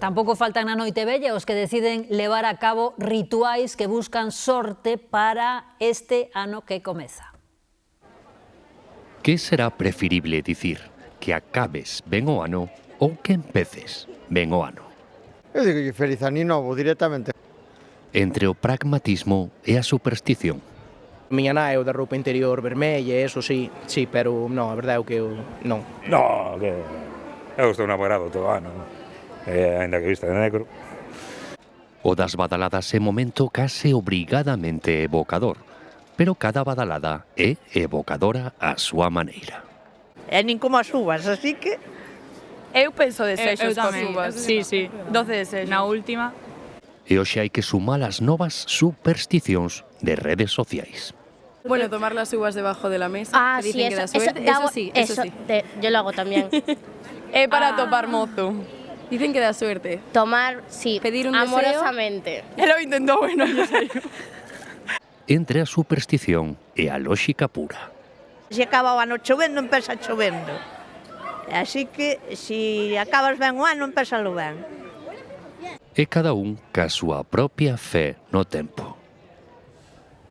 Tampouco faltan na noite vella os que deciden levar a cabo rituais que buscan sorte para este ano que comeza. Que será preferible dicir? Que acabes ben o ano ou que empeces ben o ano? Eu digo que feliz ano novo directamente. Entre o pragmatismo e a superstición. Miña nai é o da roupa interior vermella, eso sí, pero non, a verdade é que eu non. No, que eu estou namorado todo o ano, ainda que vista de negro. O das badaladas é momento case obrigadamente evocador, pero cada badalada é evocadora á súa maneira. E nin como as uvas, así que... Eu penso desexos Eu coas tamén. uvas. Sí, 12 desexos. Na última. E hoxe hai que sumar as novas supersticións de redes sociais. Bueno, tomar las uvas debajo de la mesa. Ah, que sí, dicen que da eso suerte. Eso sí. Yo lo hago también. É para topar mozo. Dicen que da suerte. Tomar, sí, Pedir un deseo. amorosamente. Él lo intentó, bueno, yo sé. Entre a superstición e a lóxica pura. Se acaba o ano chovendo, empeza chovendo. Así que, se acabas ben o ano, empezalo ben. E cada un ca súa propia fe no tempo.